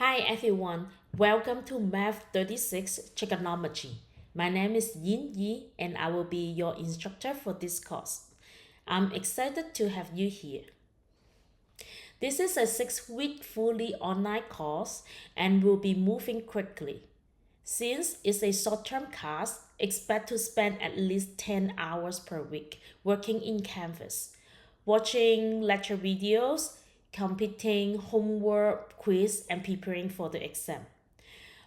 Hi everyone, welcome to Math 36 Trigonometry. My name is Yin Yi and I will be your instructor for this course. I'm excited to have you here. This is a 6-week fully online course and will be moving quickly. Since it's a short-term class, expect to spend at least 10 hours per week working in Canvas, watching lecture videos, completing homework, quiz, and preparing for the exam.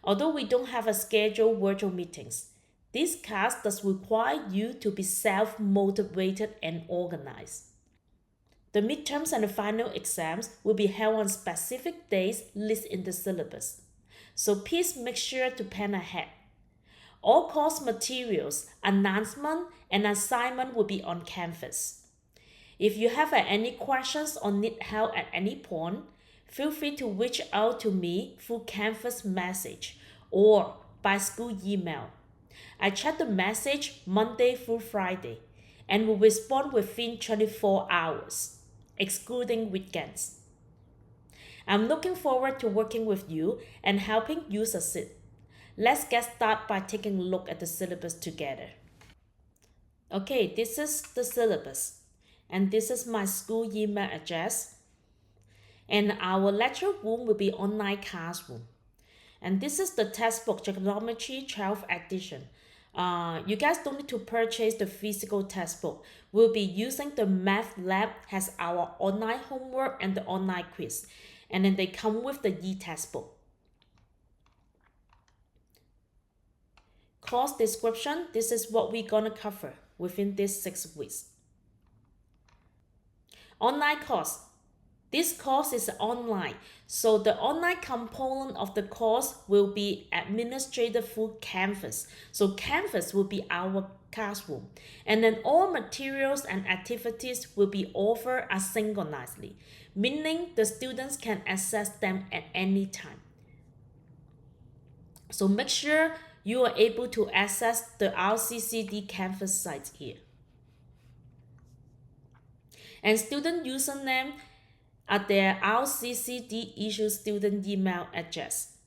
Although we don't have a scheduled virtual meetings, this class does require you to be self-motivated and organized. The midterms and the final exams will be held on specific days listed in the syllabus. So please make sure to plan ahead. All course materials, announcement, and assignment will be on Canvas. If you have any questions or need help at any point, feel free to reach out to me through Canvas message or by school email. I check the message Monday through Friday and will respond within 24 hours, excluding weekends. I'm looking forward to working with you and helping you succeed. Let's get started by taking a look at the syllabus together. Okay, this is the syllabus, and this is my school email address. And our lecture room will be online classroom. And this is the textbook, Trigonometry 12th edition. You guys don't need to purchase the physical textbook. We'll be using the Math Lab has our online homework and the online quiz. And then they come with the e-textbook. Course description, this is what we're gonna cover within these 6 weeks. Online course. This course is online, so the online component of the course will be administered through Canvas. So Canvas will be our classroom, and then all materials and activities will be offered asynchronously, meaning the students can access them at any time. So make sure you are able to access the RCCD Canvas site here. And student username are their RCCD issue student email address.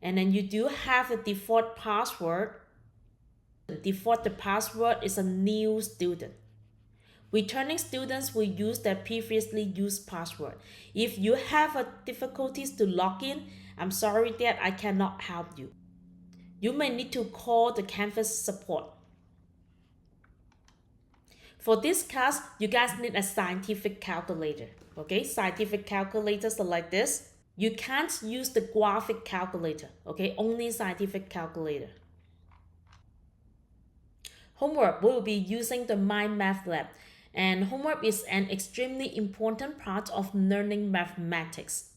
And then you do have a default password. The default password is a new student. Returning students will use their previously used password. If you have difficulties to log in, I'm sorry that I cannot help you. You may need to call the Canvas support. For this class, you guys need a scientific calculator. Okay, scientific calculators are like this. You can't use the graphic calculator. Okay, only scientific calculator. Homework, we will be using the My Math Lab. And homework is an extremely important part of learning mathematics.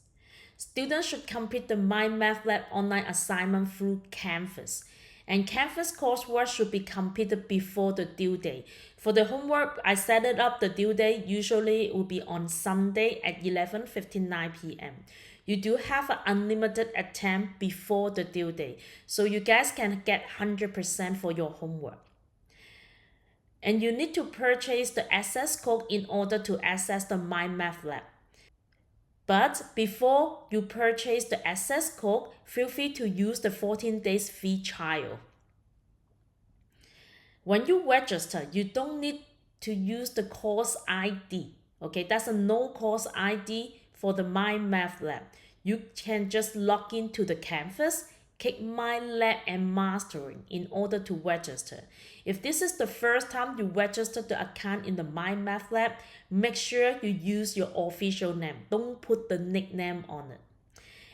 Students should complete the My Math Lab online assignment through Canvas. And Canvas coursework should be completed before the due date. For the homework, I set it up the due date. Usually it will be on Sunday at 11:59 p.m. You do have an unlimited attempt before the due date, so you guys can get 100% for your homework. And you need to purchase the access code in order to access the My Math Lab. But before you purchase the access code, feel free to use the 14 days free trial. When you register, you don't need to use the course ID. Okay, that's a no course ID for the My Math Lab. You can just log into the Canvas, click My Lab and Mastering in order to register. If this is the first time you register the account in the My Math Lab, make sure you use your official name. Don't put the nickname on it.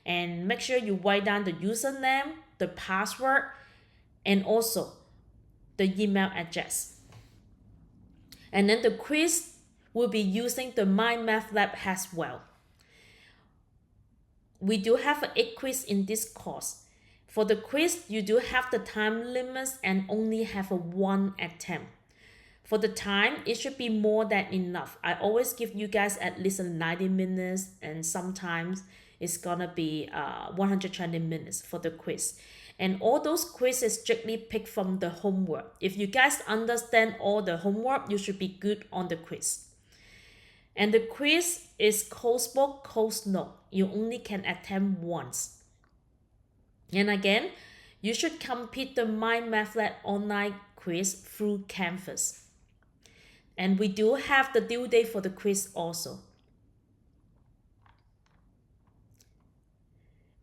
And make sure you write down the username, the password, and also the email address. And then the quiz will be using the My Math Lab as well. We do have 8 quiz in this course. For the quiz, you do have the time limits and only have one attempt. For the time, it should be more than enough. I always give you guys at least 90 minutes, and sometimes it's gonna be 120 minutes for the quiz. And all those quizzes strictly picked from the homework. If you guys understand all the homework, you should be good on the quiz. And the quiz is course book, course note. You only can attempt once. And again, you should complete the MyMathLab online quiz through Canvas. And we do have the due date for the quiz also.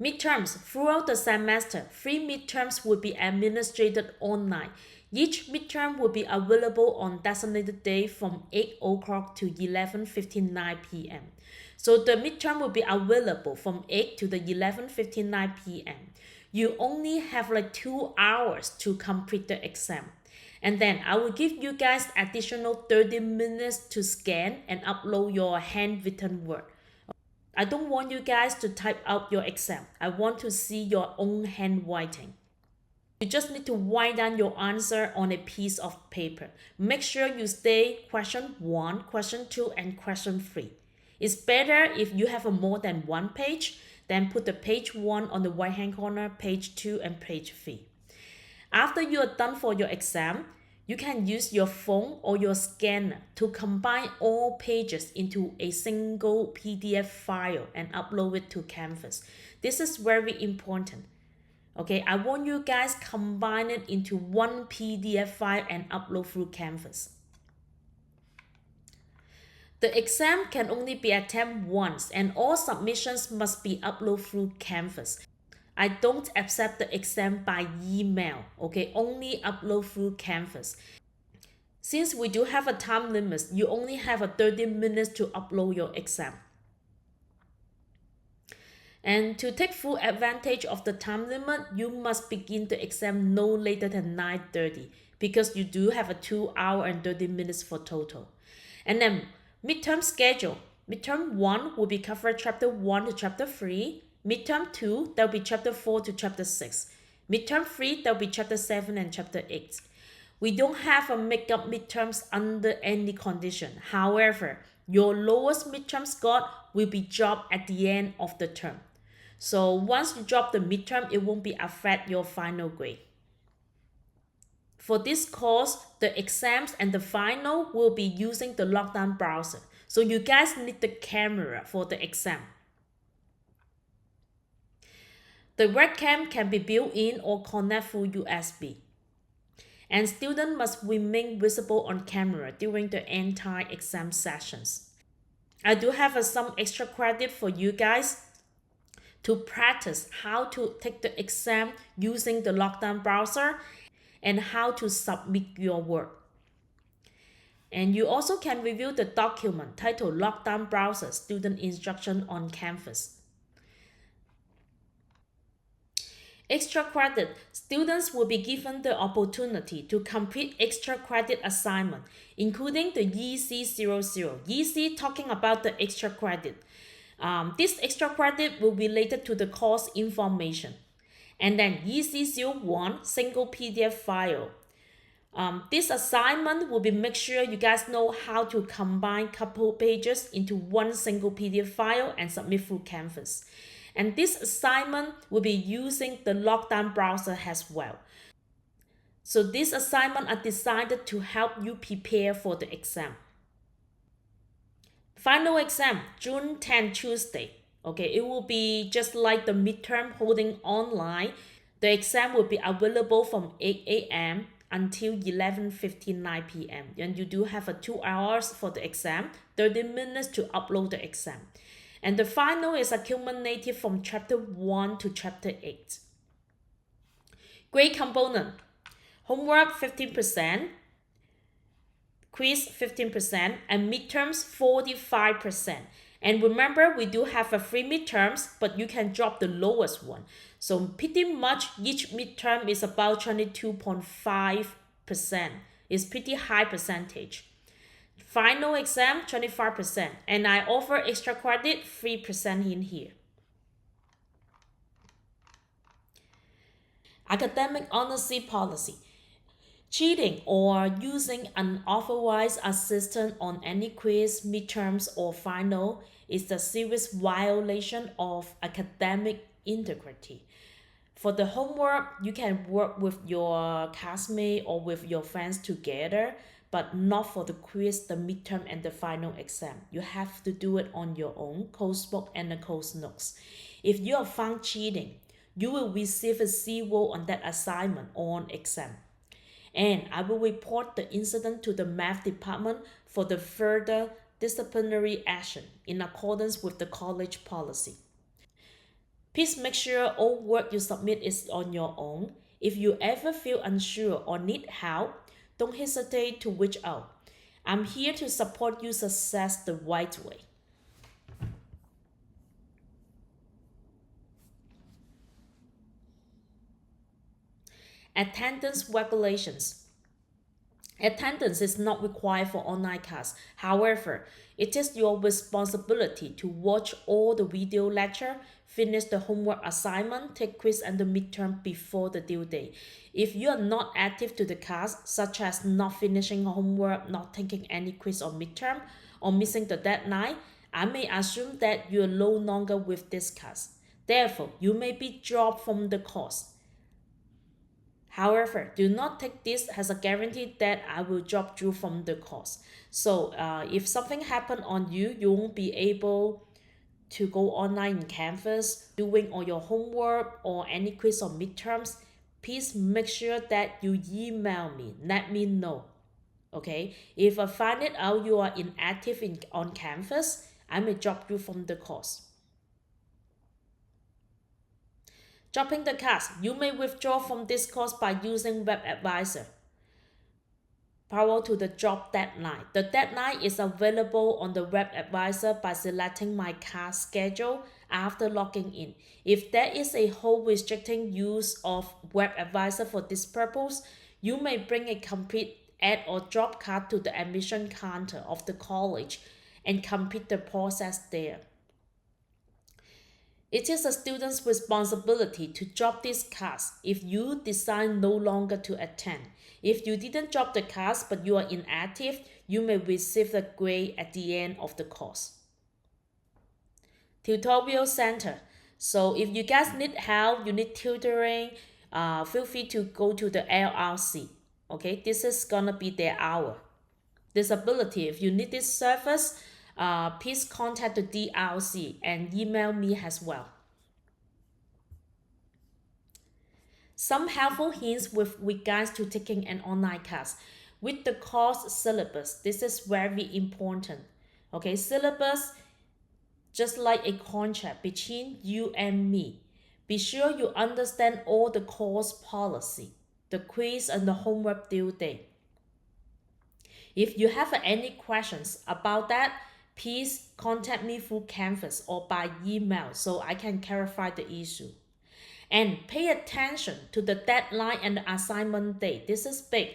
Midterms. Throughout the semester, 3 midterms will be administered online. Each midterm will be available on designated day from 8 o'clock to 11:59 p.m. So the midterm will be available from 8 to the 11:59 p.m. You only have like 2 hours to complete the exam. And then I will give you guys additional 30 minutes to scan and upload your handwritten work. I don't want you guys to type out your exam. I want to see your own handwriting. You just need to write down your answer on a piece of paper. Make sure you stay question 1, question 2, and question 3. It's better if you have more than one page, then put the page 1 on the right hand corner, page 2, and page 3. After you are done for your exam, you can use your phone or your scanner to combine all pages into a single PDF file and upload it to Canvas. This is very important. Okay, I want you guys combine it into one PDF file and upload through Canvas. The exam can only be attempted once and all submissions must be uploaded through Canvas. I don't accept the exam by email, okay? Only upload through Canvas. Since we do have a time limit, you only have 30 minutes to upload your exam. And to take full advantage of the time limit, you must begin the exam no later than 9:30 because you do have 2 hours and 30 minutes for total. And then midterm schedule. Midterm 1 will be covered chapter 1 to chapter 3. Midterm 2, that will be chapter 4 to chapter 6. Midterm 3, that will be chapter 7 and chapter 8. We don't have a makeup midterms under any condition. However, your lowest midterm score will be dropped at the end of the term. So once you drop the midterm, it won't be affect your final grade. For this course, the exams and the final will be using the lockdown browser. So you guys need the camera for the exam. The webcam can be built in or connect through USB. And students must remain visible on camera during the entire exam sessions. I do have some extra credit for you guys to practice how to take the exam using the lockdown browser and how to submit your work. And you also can review the document titled Lockdown Browser Student Instruction on Canvas. Extra credit. Students will be given the opportunity to complete extra credit assignment, including the EC00. EC talking about the extra credit. This extra credit will be related to the course information. And then EC01, single PDF file. This assignment will be make sure you guys know how to combine couple pages into one single PDF file and submit through Canvas. And this assignment will be using the lockdown browser as well. So this assignment are designed to help you prepare for the exam. Final exam, June 10, Tuesday. Okay, it will be just like the midterm holding online. The exam will be available from 8 a.m. until 11:59 p.m. And you do have 2 hours for the exam, 30 minutes to upload the exam. And the final is accumulated from chapter 1 to chapter 8. Grade component. Homework 15%, quiz 15%, and midterms 45%. And remember, we do have 3 midterms, but you can drop the lowest one. So pretty much each midterm is about 22.5%. It's pretty high percentage. Final exam 25%, and I offer extra credit 3% in here. Academic honesty policy. Cheating or using unauthorized assistance on any quiz, midterms, or final is a serious violation of academic integrity. For the homework, you can work with your classmate or with your friends together, but not for the quiz, the midterm, and the final exam. You have to do it on your own, coursework and the course notes. If you are found cheating, you will receive a 0 on that assignment or on exam. And I will report the incident to the math department for the further disciplinary action in accordance with the college policy. Please make sure all work you submit is on your own. If you ever feel unsure or need help, don't hesitate to reach out. I'm here to support you success the right way. Attendance regulations. Attendance is not required for online class. However, it is your responsibility to watch all the video lecture, finish the homework assignment, take quiz and the midterm before the due date. If you are not active to the class, such as not finishing homework, not taking any quiz or midterm, or missing the deadline, I may assume that you are no longer with this class. Therefore, you may be dropped from the course. However, do not take this as a guarantee that I will drop you from the course. So if something happened on you, you won't be able to go online in Canvas, doing all your homework or any quiz or midterms. Please make sure that you email me, let me know. Okay, if I find it out you are inactive on Canvas, I may drop you from the course. Dropping the class, you may withdraw from this course by using WebAdvisor prior to the drop deadline. The deadline is available on the WebAdvisor by selecting my class schedule after logging in. If there is a hold restricting use of WebAdvisor for this purpose, you may bring a complete add or drop card to the admission counter of the college and complete the process there. It is a student's responsibility to drop this class if you decide no longer to attend. If you didn't drop the class but you are inactive, you may receive the grade at the end of the course. Tutorial Center. So if you guys need help, you need tutoring, feel free to go to the LRC. Okay, this is gonna be their hour. Disability, if you need this service, please contact the DRC and email me as well. Some helpful hints with regards to taking an online class. With the course syllabus, this is very important. Okay, syllabus, just like a contract between you and me. Be sure you understand all the course policy, the quiz and the homework due date. If you have any questions about that, please contact me through Canvas or by email so I can clarify the issue. And pay attention to the deadline and the assignment date. This is big.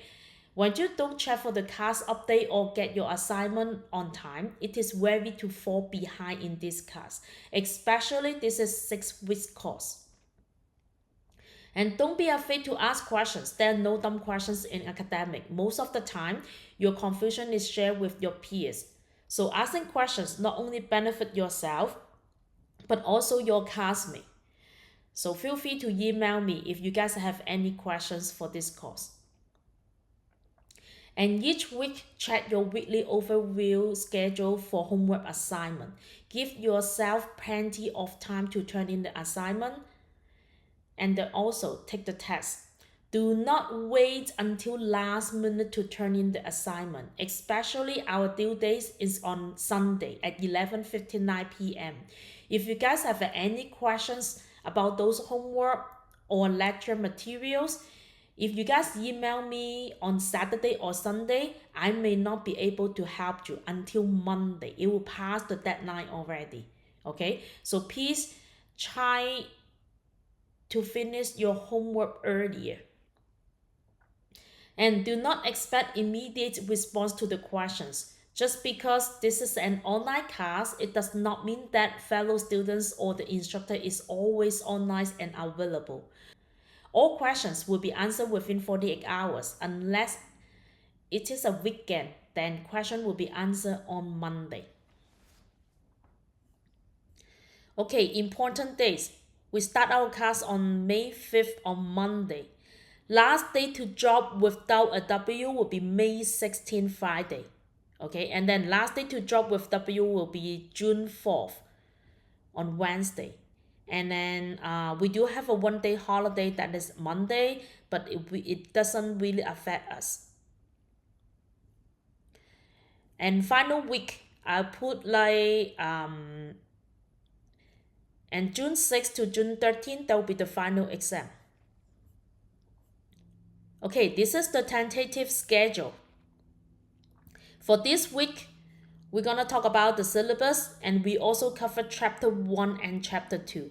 When you don't check for the class update or get your assignment on time, it is very to fall behind in this class. Especially this is 6 weeks course. And don't be afraid to ask questions. There are no dumb questions in academic. Most of the time, your confusion is shared with your peers. So asking questions not only benefit yourself, but also your classmate. So feel free to email me if you guys have any questions for this course. And each week, check your weekly overview schedule for homework assignment. Give yourself plenty of time to turn in the assignment and then also take the test. Do not wait until last minute to turn in the assignment, especially our due date is on Sunday at 11:59 p.m. If you guys have any questions about those homework or lecture materials, if you guys email me on Saturday or Sunday, I may not be able to help you until Monday. It will pass the deadline already. Okay, so please try to finish your homework earlier. And do not expect immediate response to the questions. Just because this is an online class, it does not mean that fellow students or the instructor is always online and available. All questions will be answered within 48 hours unless it is a weekend, then question will be answered on Monday. Okay, important dates. We start our class on May 5th on Monday. Last day to drop without a W will be May 16, Friday. Okay, and then last day to drop with W will be June 4th on Wednesday. And then we do have a 1 day holiday that is Monday, but it doesn't really affect us. And final week, I put like and June 6th to June 13th, that will be the final exam. Okay, this is the tentative schedule. For this week, we're gonna talk about the syllabus, and we also cover chapter 1 and chapter 2.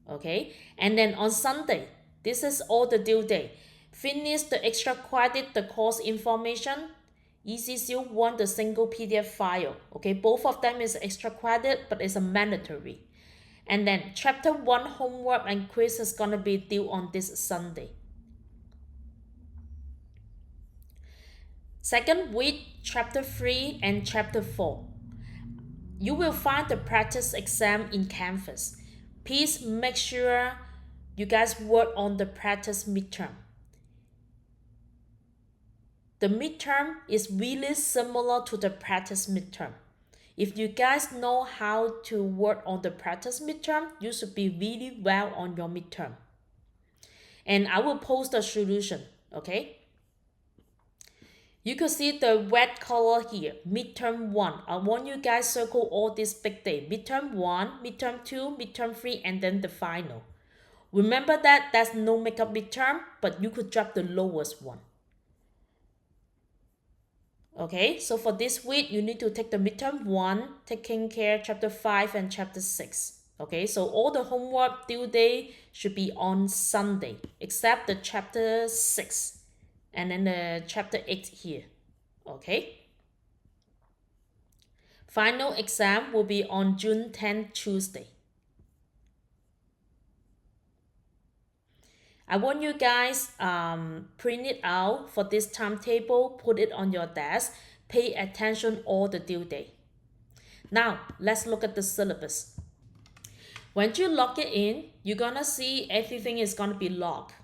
Okay, and then on Sunday, this is all the due day. Finish the extra credit, the course information. ECCU want the single PDF file. Okay, both of them is extra credit, but it's a mandatory. And then chapter 1 homework and quiz is gonna be due on this Sunday. Second week, chapter 3 and chapter 4. You will find the practice exam in Canvas. Please make sure you guys work on the practice midterm. The midterm is really similar to the practice midterm. If you guys know how to work on the practice midterm, you should be really well on your midterm. And I will post a solution, okay? You could see the red color here, midterm 1. I want you guys circle all this big day. Midterm 1, midterm 2, midterm 3, and then the final. Remember that there's no makeup midterm, but you could drop the lowest one. Okay, so for this week, you need to take the midterm 1, taking care chapter 5 and chapter 6. Okay, so all the homework due date should be on Sunday, except the chapter 6 and then the chapter 8 here. Okay. Final exam will be on June 10th, Tuesday. I want you guys print it out for this timetable, put it on your desk, pay attention all the due date. Now, let's look at the syllabus. When you log it in, you're gonna see everything is gonna be logged.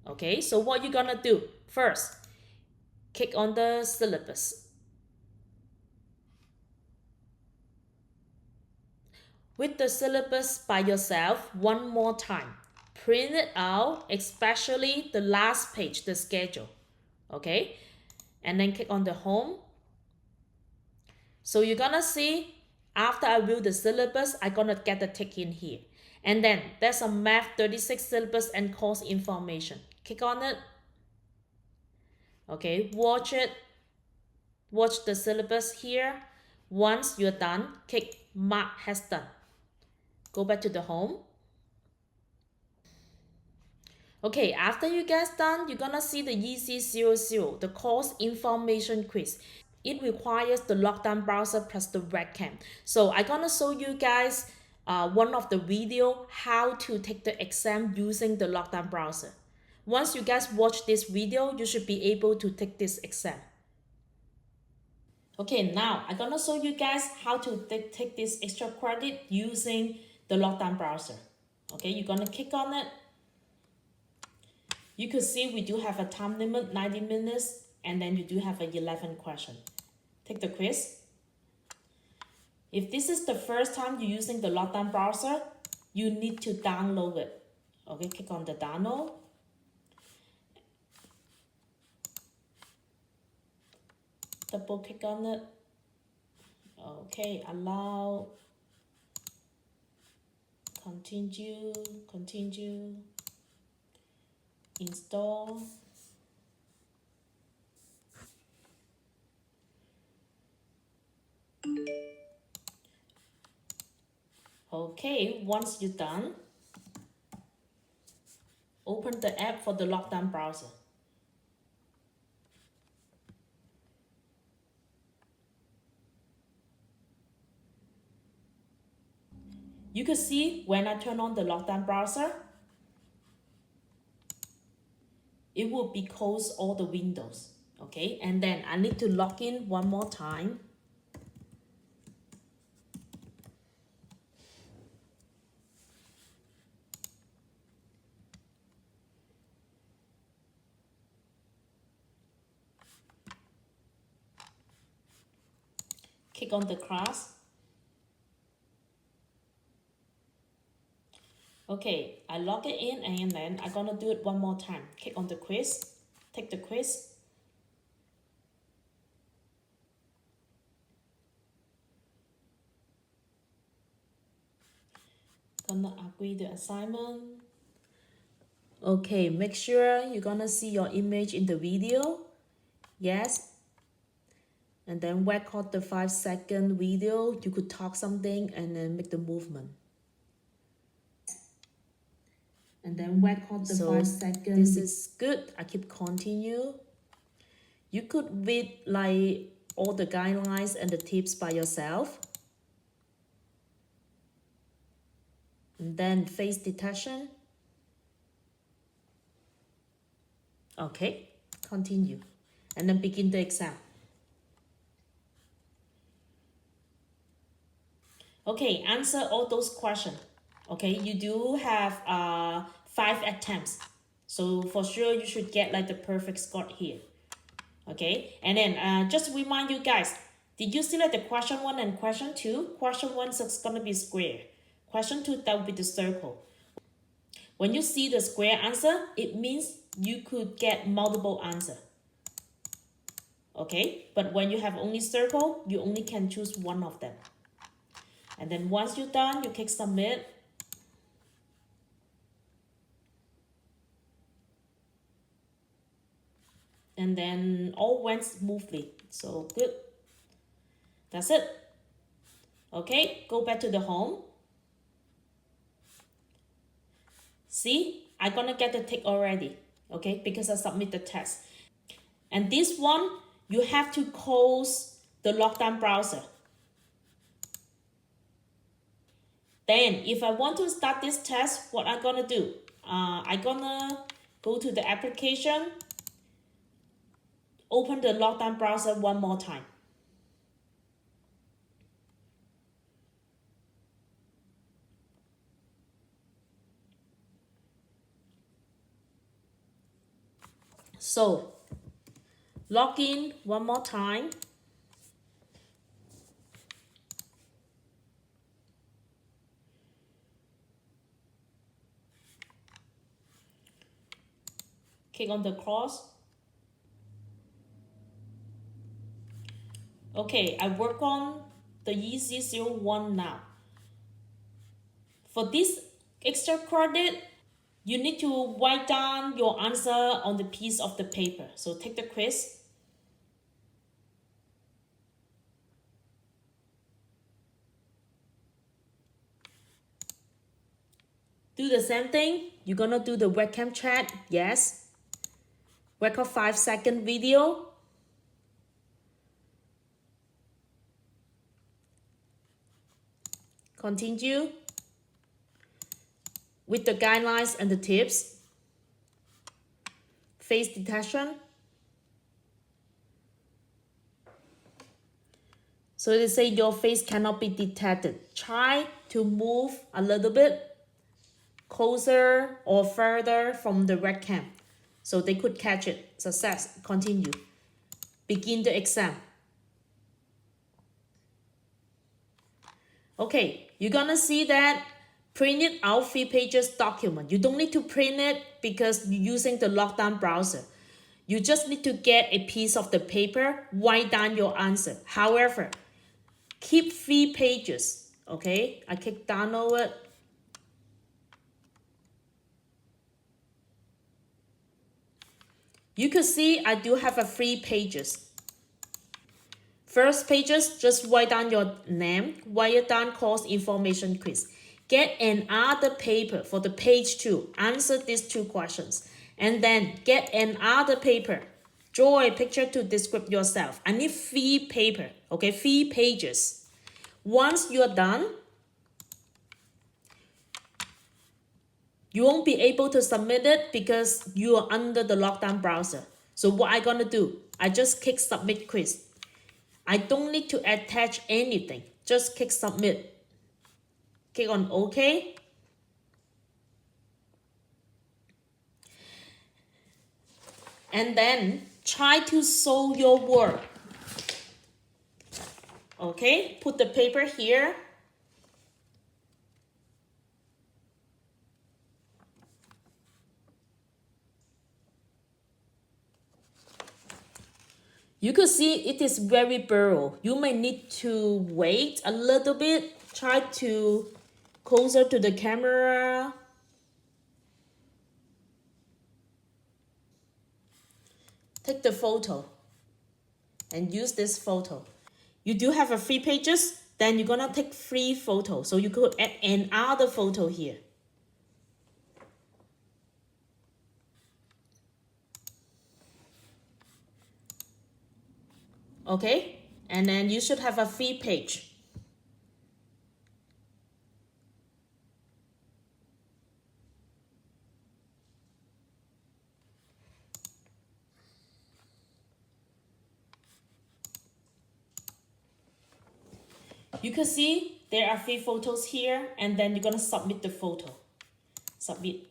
Okay, so what you're gonna do? First, click on the syllabus. With the syllabus by yourself, one more time. Print it out, especially the last page, the schedule. Okay, and then click on the home. So you're gonna see after I view the syllabus, I'm gonna get the tick in here. And then there's a Math 36 syllabus and course information. Click on it. Okay, watch it. Watch the syllabus here. Once you're done, click Mark as done. Go back to the home. Okay, after you guys done, you're gonna see the EC00, the course information quiz. It requires the lockdown browser plus the webcam. So I'm gonna show you guys one of the video how to take the exam using the lockdown browser. Once you guys watch this video, you should be able to take this exam. Okay, now I'm gonna show you guys how to take this extra credit using the lockdown browser. Okay, you're gonna click on it. You could see we do have a time limit, 90 minutes, and then you do have a 11 question. Take the quiz. If this is the first time you're using the lockdown browser, you need to download it. Okay, click on the download. Double click on it. Okay, allow. Continue, continue. Install. Okay, once you're done, open the app for the lockdown browser. You can see when I turn on the lockdown browser, it will be close all the windows. Okay, and then I need to log in one more time. Click on the class. Okay, I log it in and then I'm gonna do it one more time. Click on the quiz, take the quiz. Gonna agree the assignment. Okay, make sure you're gonna see your image in the video. Yes. And then record the 5-second video. You could talk something and then make the movement. And then record the 5 seconds. This is good. I keep continue. You could read like all the guidelines and the tips by yourself. And then face detection. Okay, continue. And then begin the exam. Okay, answer all those questions. Okay, you do have 5 attempts. So for sure you should get like the perfect score here. Okay, and then just remind you guys, did you see like the question 1 and question 2? Question 1 is gonna be square. Question 2, that will be the circle. When you see the square answer, it means you could get multiple answer. Okay, but when you have only circle, you only can choose one of them. And then once you're done, you click submit. And then all went smoothly. So good. That's it. Okay, go back to the home. See, I'm gonna get the tick already. Okay, because I submit the test. And this one, you have to close the lockdown browser. Then if I want to start this test, what I'm gonna do? I'm gonna go to the application, open the lockdown browser one more time. So, log in one more time. Click on the cross. Okay, I work on the EC01 now. For this extra credit, you need to write down your answer on the piece of the paper. So take the quiz. Do the same thing. You're gonna do the webcam chat. Yes. Record 5-second video. Continue with the guidelines and the tips. Face detection. So they say your face cannot be detected. Try to move a little bit closer or further from the webcam so they could catch it. Success. Continue. Begin the exam. Okay, you're gonna see that printed out 3 pages document. You don't need to print it because you're using the lockdown browser. You just need to get a piece of the paper, write down your answer. However, keep 3 pages. Okay, I click download it. You can see I do have 3 pages. First pages, just write down your name, write it down course information quiz. Get another paper for the page 2. Answer these 2 questions. And then get another paper. Draw a picture to describe yourself. I need 3 paper, okay, 3 pages. Once you're done, you won't be able to submit it because you are under the lockdown browser. So what I'm gonna do, I just click submit quiz. I don't need to attach anything. Just click submit. Click on OK. And then try to solve your work. Okay, put the paper here. You could see it is very blurry. You may need to wait a little bit. Try to closer to the camera. Take the photo and use this photo. You do have a 3 pages, then you're gonna take 3 photos. So you could add another photo here. Okay, and then you should have a 3 page. You can see there are 3 photos here, and then you're gonna submit the photo. Submit.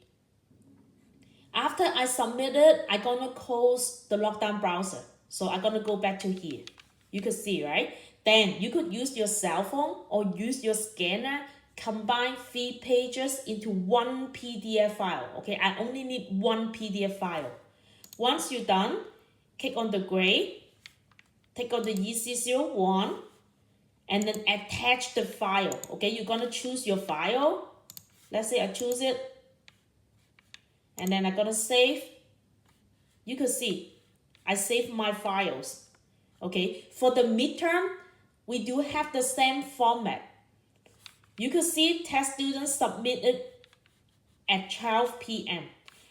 After I submitted, I'm gonna close the lockdown browser. So I'm gonna go back to here. You can see, right? Then you could use your cell phone or use your scanner, combine 3 pages into one PDF file. Okay, I only need one PDF file. Once you're done, click on the gray, take on the EC01, and then attach the file. Okay, you're gonna choose your file. Let's say I choose it. And then I'm gonna save. You can see I save my files. Okay, for the midterm, we do have the same format. You can see test students submitted at 12 p.m.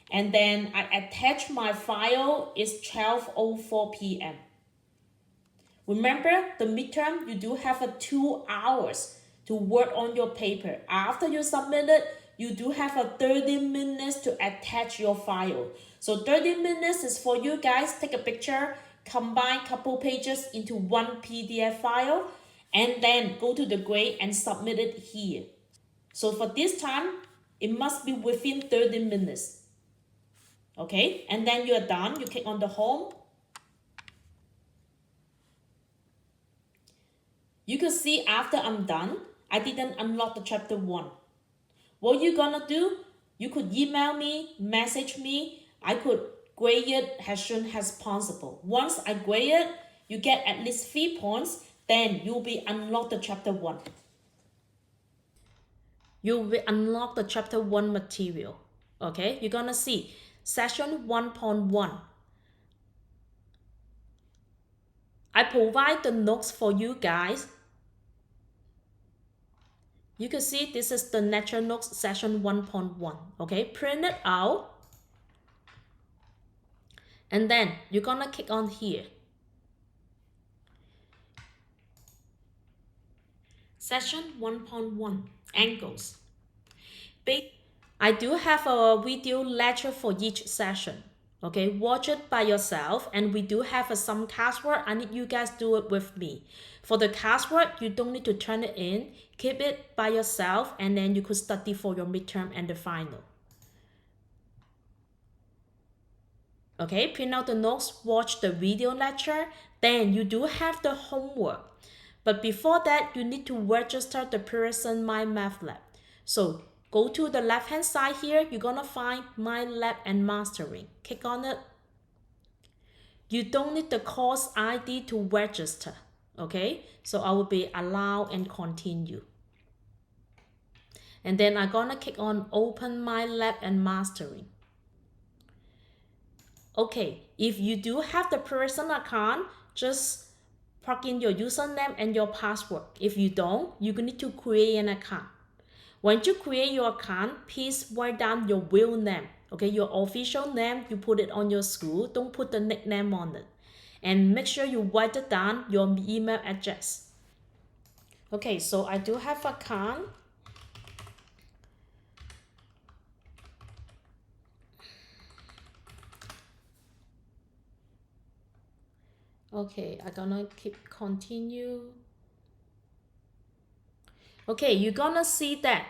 And then I attach my file is 12:04 p.m. Remember, the midterm, you do have a 2 hours to work on your paper. After you submit it, you do have a 30 minutes to attach your file. So 30 minutes is for you guys. Take a picture, combine couple pages into one PDF file, and then go to the grade and submit it here. So for this time, it must be within 30 minutes. Okay, and then you're done. You click on the home. You can see after I'm done, I didn't unlock the chapter 1. What you gonna do? You could email me, message me. I could grade it as soon as possible. Once I grade it, you get at least 3 points, then you'll be unlocked the chapter 1. You will unlock the chapter 1 material. Okay, you're gonna see session 1.1. I provide the notes for you guys. You can see this is the Nature Notes session 1.1. Okay, print it out. And then you're gonna click on here. Session 1.1, angles. I do have a video lecture for each session. Okay, watch it by yourself, and we do have some classwork. I need you guys do it with me. For the classwork, you don't need to turn it in. Keep it by yourself, and then you could study for your midterm and the final. Okay, print out the notes, watch the video lecture, then you do have the homework. But before that, you need to register the Pearson My Math Lab. So go to the left hand side here, you're gonna find My Lab and Mastering. Click on it. You don't need the course ID to register. Okay, so I will be allow and continue. And then I'm gonna click on Open My Lab and Mastering. Okay, if you do have the Pearson account, just plug in your username and your password. If you don't, you need to create an account. Once you create your account, please write down your real name. Okay, your official name, you put it on your school. Don't put the nickname on it. And make sure you write it down, your email address. Okay, so I do have an account. Okay, I'm gonna keep continue. Okay, you're gonna see that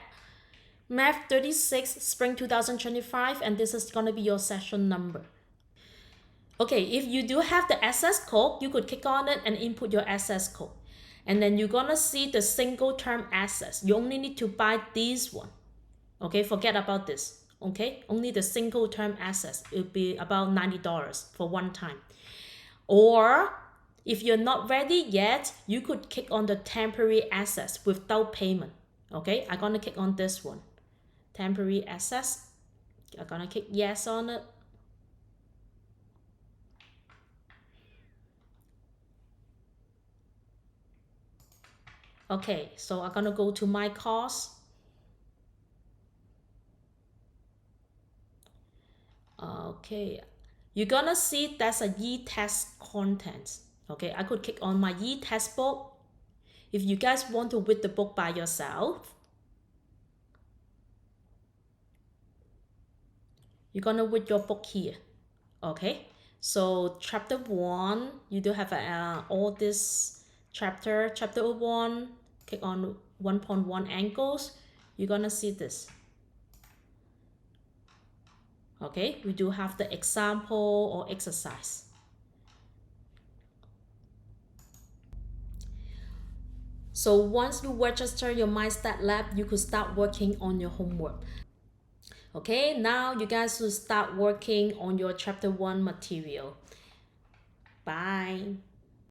Math 36 Spring 2025, and this is gonna be your session number. Okay, if you do have the access code, you could click on it and input your access code. And then you're gonna see the single term assets. You only need to buy this one. Okay, forget about this. Okay, only the single term assets. It'll be about $90 for one time. Or if you're not ready yet, you could click on the temporary assets without payment. Okay, I'm gonna click on this one. Temporary assets. I'm gonna click yes on it. Okay, so I'm gonna go to my course. Okay, you're gonna see there's a e-test content. Okay, I could click on my e-test book. If you guys want to read the book by yourself, you're gonna read your book here. Okay, so chapter 1, you do have all this chapter. Chapter 1, click on 1.1 angles. You're gonna see this. Okay, we do have the example or exercise. So once you register your MyStatLab, you could start working on your homework. Okay, now you guys should start working on your chapter 1 material. Bye.